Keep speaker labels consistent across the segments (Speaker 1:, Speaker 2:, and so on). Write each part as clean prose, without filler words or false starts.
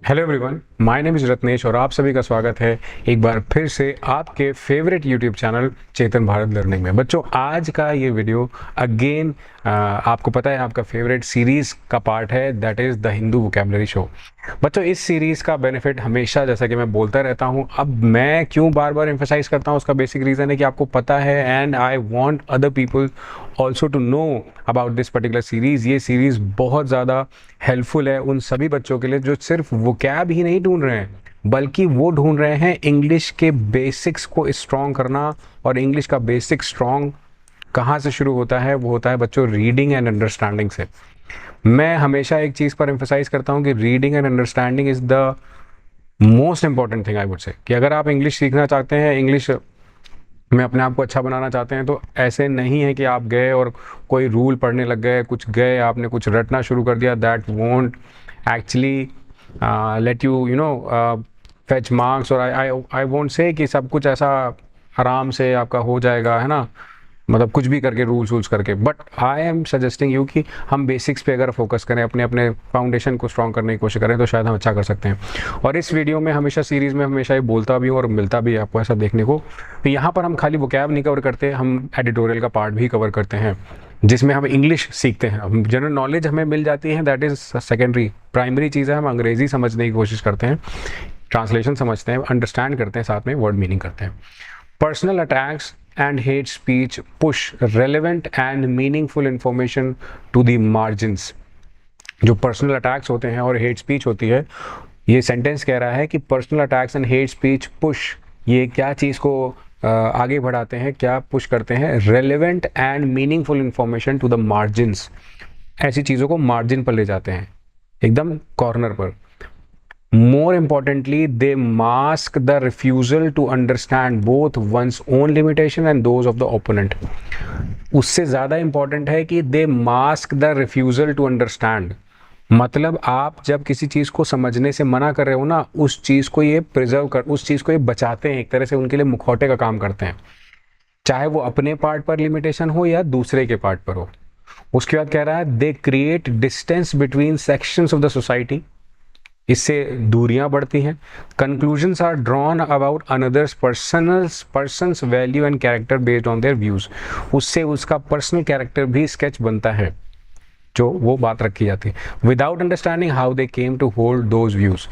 Speaker 1: Hello everyone, my name is Ratnesh और आप सभी का स्वागत है एक बार फिर से आपके फेवरेट यूट्यूब चैनल चेतन भारत लर्निंग में। बच्चों, आज का ये वीडियो अगेन आपको पता है आपका फेवरेट सीरीज़ का पार्ट है, that is the Hindu vocabulary show. बच्चों, इस सीरीज़ का बेनिफिट हमेशा, जैसा कि मैं बोलता रहता हूँ, अब मैं क्यों बार बार एम्फेसाइज करता हूँ, उसका बेसिक रीज़न है कि आपको पता है and I want other people also to know about this particular series. ये सीरीज़ बहुत ज़्यादा हेल्पफुल है उन सभी बच्चों के लिए जो सिर्फ वोकैब ही नहीं ढूंढ रहे हैं, बल्कि वो ढूंढ रहे हैं इंग्लिश के बेसिक्स को स्ट्रॉन्ग करना। और इंग्लिश का बेसिक स्ट्रॉन्ग कहाँ से शुरू होता है? वो होता है बच्चों रीडिंग एंड अंडरस्टैंडिंग से। मैं हमेशा एक चीज़ पर एम्फेसाइज करता हूँ कि reading and understanding is the most important thing I would say. कि अगर आप इंग्लिश सीखना चाहते हैं, इंग्लिश में अपने आप को अच्छा बनाना चाहते हैं, तो ऐसे नहीं है कि आप गए और कोई रूल पढ़ने लग गए, कुछ गए आपने कुछ रटना शुरू कर दिया। That won't actually let you fetch marks. और आई वोंट से कि सब कुछ ऐसा आराम से आपका हो जाएगा, है ना, मतलब कुछ भी करके रूल्स करके। But I am suggesting you कि हम बेसिक्स पे अगर फोकस करें, अपने अपने फाउंडेशन को स्ट्रॉन्ग करने की कोशिश करें, तो शायद हम अच्छा कर सकते हैं। और इस वीडियो में हमेशा सीरीज़ में हमेशा ये बोलता भी हूँ और मिलता भी है आपको ऐसा देखने को। तो यहाँ पर हम खाली वोकैब नहीं कवर करते, हम एडिटोरियल का पार्ट भी कवर करते हैं, जिसमें हम इंग्लिश सीखते हैं। हम जनरल नॉलेज हमें मिल जाती है, दैट इज़ सेकेंडरी। प्राइमरी चीज़ है हम अंग्रेज़ी समझने की कोशिश करते हैं, ट्रांसलेशन समझते हैं, अंडरस्टैंड करते हैं, साथ में वर्ड मीनिंग करते हैं। Personal attacks and hate speech push relevant and meaningful information to the margins। जो पर्सनल अटैक्स होते हैं और हेट स्पीच होती है, ये सेंटेंस कह रहा है कि personal attacks and hate speech push, ये क्या चीज़ को आगे बढ़ाते हैं, क्या पुश करते हैं? Relevant and meaningful information to the margins. ऐसी चीज़ों को मार्जिन पर ले जाते हैं, एकदम कॉर्नर पर। More importantly, they mask the refusal to understand both one's own limitation and those of the opponent। उससे ज़्यादा important है कि they mask the refusal to understand। मतलब आप जब किसी चीज़ को समझने से मना कर रहे हो ना, उस चीज़ को ये प्रिजर्व कर, उस चीज़ को ये बचाते हैं, एक तरह से उनके लिए मुखौटे का काम करते हैं, चाहे वो अपने पार्ट पर लिमिटेशन हो या दूसरे के पार्ट पर हो। उसके बाद कह रहा है they create distance between sections of the society. इससे दूरियां बढ़ती हैं। Conclusions are drawn about another's persons value and character based on their views. उससे उसका पर्सनल कैरेक्टर भी स्केच बनता है, जो वो बात रखी जाती है। Without understanding how they came to hold those views,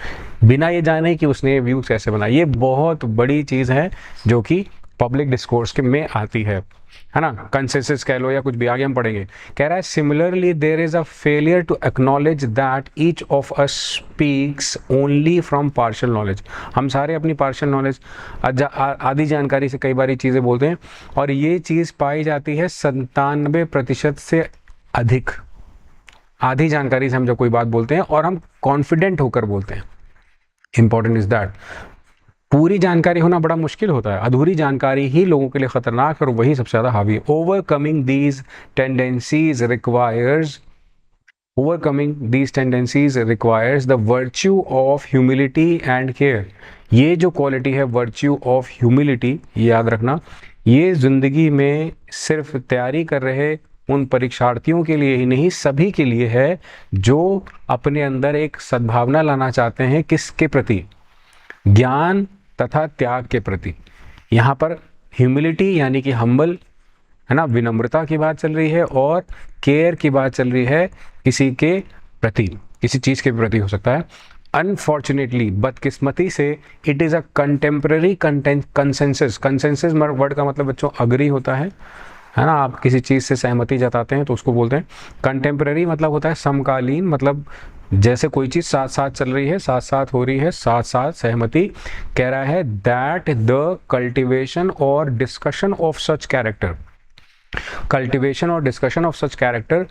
Speaker 1: बिना ये जाने कि उसने व्यूज कैसे बनाए। ये बहुत बड़ी चीज़ है जो कि पब्लिक डिस्कोर्स के में आती है ना, कंसेंसस कह लो या कुछ भी, आगे हम पढ़ेंगे। कह रहा है similarly there is a failure to acknowledge that each of us speaks only from partial knowledge. हम सारे अपनी पार्शियल नॉलेज, आधी जानकारी से कई बारी चीज़ें बोलते हैं, और ये चीज़ पाई जाती है 97% से अधिक। आधी जानकारी से हम जब कोई बात बोलते हैं और हम कॉन्फिडेंट होकर बोलते हैं। इंपॉर्टेंट इज दैट पूरी जानकारी होना बड़ा मुश्किल होता है, अधूरी जानकारी ही लोगों के लिए खतरनाक और वही सबसे ज़्यादा हावी है। Overcoming these tendencies requires the virtue of humility and care. ये जो क्वालिटी है वर्च्यू ऑफ ह्यूमिलिटी, ये याद रखना, ये ज़िंदगी में सिर्फ तैयारी कर रहे उन परीक्षार्थियों के लिए ही नहीं, सभी के लिए है जो अपने अंदर एक सद्भावना लाना चाहते हैं। किसके प्रति? ज्ञान तथा त्याग के प्रति। यहाँ पर ह्यूमिलिटी यानी कि हम्बल, है ना, विनम्रता की बात चल रही है, और केयर की बात चल रही है किसी के प्रति, किसी चीज़ के प्रति हो सकता है। अनफॉर्चुनेटली, बदकिस्मती से, it is a contemporary consensus. Consensus word का मतलब बच्चों अग्री होता है ना, आप किसी चीज़ से सहमति जताते हैं तो उसको बोलते हैं। कंटेम्प्रेरी मतलब होता है समकालीन, मतलब जैसे कोई चीज़ साथ साथ चल रही है, साथ साथ हो रही है, साथ साथ सहमति। कह रहा है दैट द कल्टिवेशन और discussion of such character, cultivation और discussion of such character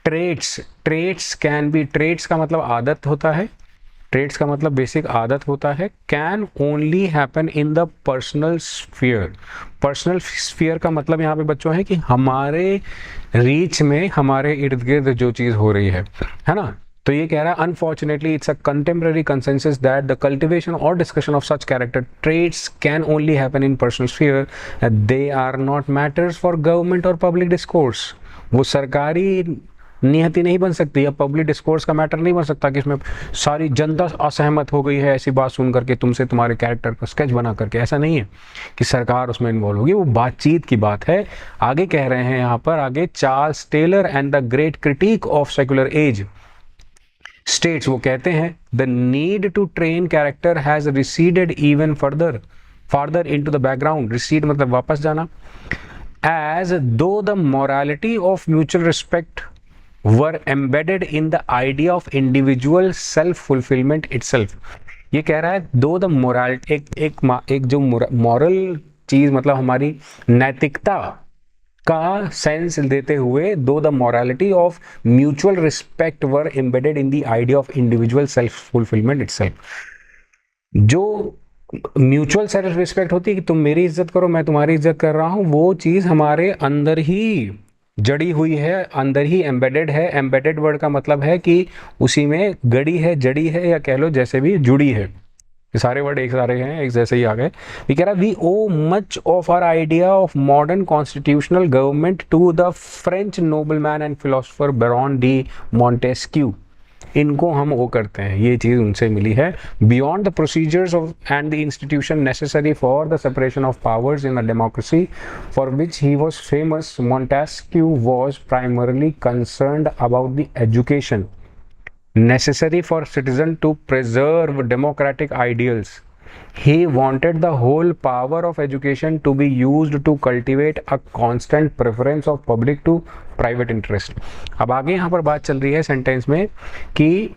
Speaker 1: traits can be, traits का मतलब आदत होता है, ट्रेट्स का मतलब बेसिक आदत होता है। Can only happen in the personal sphere. Personal sphere का मतलब यहाँ पे बच्चों है कि हमारे रीच में, हमारे इर्द गिर्द जो चीज़ हो रही है ना। तो ये कह रहा है unfortunately it's a contemporary consensus that the cultivation और discussion of such character traits can only happen in personal sphere, they are not matters for government और पब्लिक डिस्कोर्स। वो सरकारी नियति नहीं बन सकती, या पब्लिक डिस्कोर्स का मैटर नहीं बन सकता कि इसमें सारी जनता असहमत हो गई है ऐसी बात सुन करके तुमसे, तुम्हारे कैरेक्टर का स्केच बना करके। ऐसा नहीं है कि सरकार उसमें इन्वॉल्व होगी, वो बातचीत की बात है। आगे कह रहे हैं यहाँ पर, आगे Charles Taylor and the great critic of secular age states, वो कहते हैं the need to train character has receded even further into the background. Recede मतलब वापस जाना। as though the morality of mutual respect were embedded in the idea of individual self fulfillment itself। ये कह रहा है दो द मोरल, एक जो मॉरल चीज मतलब हमारी नैतिकता का सेंस देते हुए, दो the morality of mutual respect were embedded in the idea of individual self fulfilment itself. जो म्यूचुअल सेल्फ रिस्पेक्ट होती है कि तुम मेरी इज्जत करो, मैं तुम्हारी इज्जत कर रहा हूँ, वो चीज़ हमारे अंदर ही जड़ी हुई है, अंदर ही एम्बेडेड है। एम्बेडेड वर्ड का मतलब है कि उसी में गड़ी है, जड़ी है, या कह लो जैसे भी जुड़ी है। ये सारे वर्ड एक सारे हैं, एक जैसे ही आ गए। वी कह रहा we owe much of our idea of modern constitutional government to the French nobleman and philosopher Baron de Montesquieu. इनको हम वो करते हैं, ये चीज़ उनसे मिली है। Beyond the procedures of and the institution necessary for the separation of powers in a democracy for which he was famous, Montesquieu was primarily concerned about the education necessary for citizen to preserve democratic ideals. He wanted the whole power of education to be used to cultivate a constant preference of public to private interest। अब आगे यहाँ पर बात चल रही है sentence में कि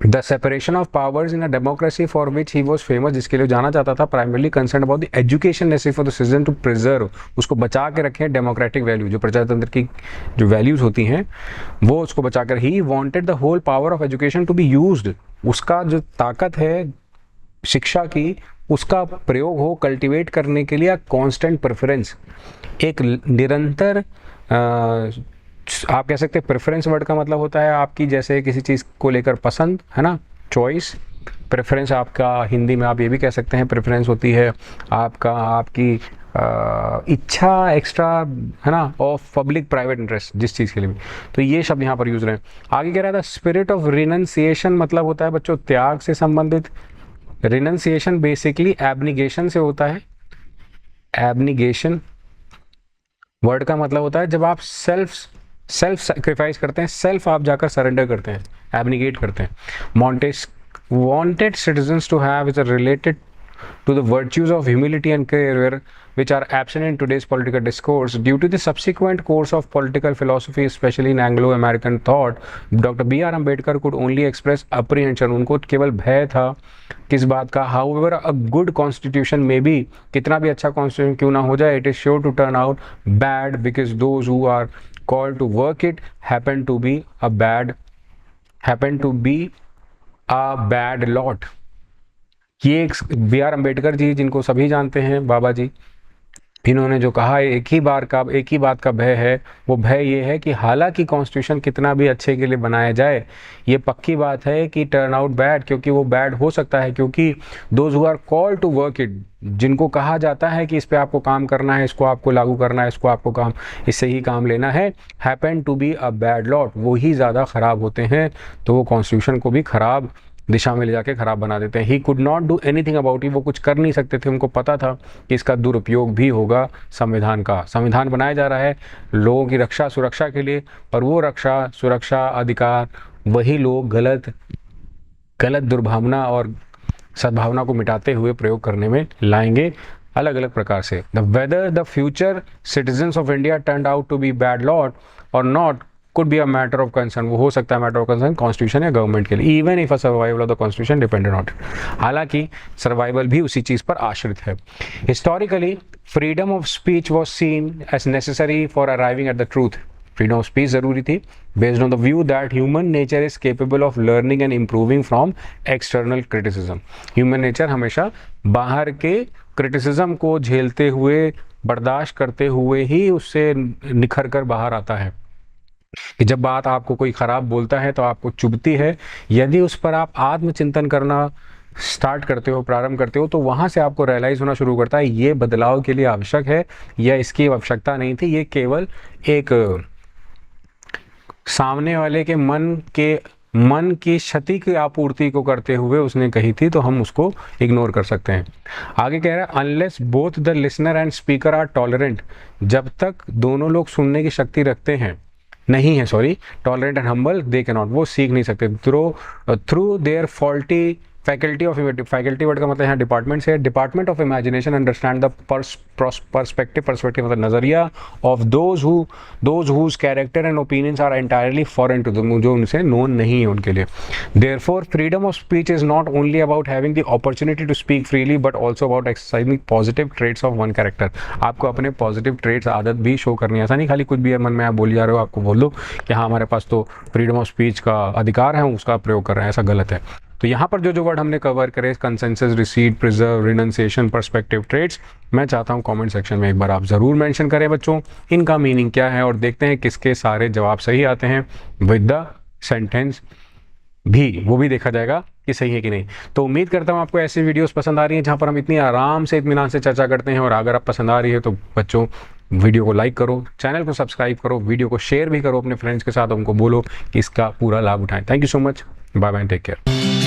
Speaker 1: the separation of powers in a democracy for which he was famous, जिसके लिए जाना चाहता था, primarily concern about the education necessary for the citizen to preserve, उसको बचा के रखें डेमोक्रेटिक वैल्यू, जो प्रजातंत्र की जो वैल्यूज होती हैं वो उसको बचा कर। He wanted the whole power of education to be used, उसका जो ताकत है शिक्षा की, उसका प्रयोग हो कल्टिवेट करने के लिए कॉन्स्टेंट प्रेफरेंस, एक निरंतर आप कह सकते हैं प्रेफरेंस वर्ड का मतलब होता है आपकी जैसे किसी चीज़ को लेकर पसंद है ना, चॉइस। प्रेफरेंस आपका हिंदी में आप ये भी कह सकते हैं प्रेफरेंस होती है आपकी इच्छा एक्स्ट्रा है ना, ऑफ पब्लिक प्राइवेट इंटरेस्ट, जिस चीज़ के लिए भी। तो ये शब्द यहाँ पर यूज रहे हैं। आगे कह रहा था स्पिरिट ऑफ रिनंसिएशन मतलब होता है बच्चों त्याग से संबंधित। रिनंसिएशन बेसिकली एब्निगेशन से होता है। एब्निगेशन वर्ड का मतलब होता है जब आप सेल्फ सेक्रीफाइस करते हैं, सेल्फ आप जाकर सरेंडर करते हैं, एब्निगेट करते हैं। Montesquieu wanted citizens to have is related to the virtues of humility and care which are absent in today's political discourse. Due to the subsequent course of political philosophy, especially in Anglo-American thought, Dr. B.R. Ambedkar could only express apprehension. उनको केवल भय था किस बात का? However, a good constitution may be, कितना भी अच्छा constitution क्यों ना हो जाए, it is sure to turn out bad because those who are called to work it happen to be a bad lot. ये बी आर अम्बेडकर जी जिनको सभी जानते हैं, बाबा जी, इन्होंने जो कहा एक ही बात का भय है। वो भय ये है कि हालांकि कॉन्स्टिट्यूशन कितना भी अच्छे के लिए बनाया जाए, ये पक्की बात है कि टर्न आउट बैड, क्योंकि वो बैड हो सकता है, क्योंकि those who are called to work it, जिनको कहा जाता है कि इस पे आपको काम करना है, इसको आपको लागू करना है, इसको आपको काम इससे ही काम लेना है, happen to be a bad lot, वो ही ज़्यादा ख़राब होते हैं। तो वो कॉन्स्टिट्यूशन को भी ख़राब दिशा में ले जाके ख़राब बना देते हैं। He could not do anything about it, वो कुछ कर नहीं सकते थे। उनको पता था कि इसका दुरुपयोग भी होगा संविधान का। संविधान बनाया जा रहा है लोगों की रक्षा सुरक्षा के लिए, पर वो रक्षा सुरक्षा अधिकार वही लोग गलत दुर्भावना और सद्भावना को मिटाते हुए प्रयोग करने में लाएंगे अलग अलग प्रकार से। The whether the future citizens of India turn out to be bad lot और not could be a matter of concern, वो हो सकता है मैटर ऑफ कंसर्न कॉन्स्टिट्यूशन या गवर्नमेंट के लिए, even if a survival of the constitution depended on it, हालांकि survival भी उसी चीज़ पर आश्रित है। Historically freedom of speech was seen as necessary for arriving at the truth. Freedom of speech ज़रूरी थी based on the view that human nature is capable of learning and improving from external criticism. Human nature हमेशा बाहर के criticism को झेलते हुए बर्दाश्त करते हुए ही उससे निखर कर बाहर आता है। कि जब बात आपको कोई ख़राब बोलता है तो आपको चुभती है, यदि उस पर आप आत्मचिंतन करना स्टार्ट करते हो, प्रारंभ करते हो, तो वहाँ से आपको रियलाइज़ होना शुरू करता है ये बदलाव के लिए आवश्यक है या इसकी आवश्यकता नहीं थी, ये केवल एक सामने वाले के मन की क्षति की आपूर्ति को करते हुए उसने कही थी, तो हम उसको इग्नोर कर सकते हैं। आगे कह रहा है unless both the listener and speaker are tolerant, जब तक दोनों लोग सुनने की शक्ति रखते हैं, नहीं है sorry, tolerant and humble, they can not, वो सीख नहीं सकते through their faulty faculty of, faculty word का मतलब यहाँ डिपार्टमेंट से, department of imagination understand the perspective मतलब नजरिया of those whose character and opinions are entirely foreign to them, जो उनसे नोन नहीं है उनके लिए। Therefore freedom of speech is not only about having the opportunity to speak freely but also about exercising positive traits of one character. आपको अपने positive traits आदत भी शो करनी है, ऐसा नहीं खाली कुछ भी है मन में आप बोल जा रहे हो आपको बोल दो कि हाँ हमारे पास तो फ्रीडम ऑफ स्पीच का अधिकार है, हम उसका प्रयोग कर रहे हैं, ऐसा गलत है। तो यहाँ पर जो वर्ड हमने कवर करे, consensus, receipt, preserve, renunciation, perspective traits, मैं चाहता हूँ कमेंट सेक्शन में एक बार आप ज़रूर मेंशन करें बच्चों, इनका मीनिंग क्या है, और देखते हैं किसके सारे जवाब सही आते हैं विद द सेंटेंस भी, वो भी देखा जाएगा कि सही है कि नहीं। तो उम्मीद करता हूँ आपको ऐसी वीडियोस पसंद आ रही हैं जहाँ पर हम इतनी आराम से इत्मीनान से चर्चा करते हैं, और अगर आप पसंद आ रही है तो बच्चों वीडियो को लाइक करो, चैनल को सब्सक्राइब करो, वीडियो को शेयर भी करो अपने फ्रेंड्स के साथ, उनको बोलो कि इसका पूरा लाभ उठाएं। Thank you so much, bye bye, take care.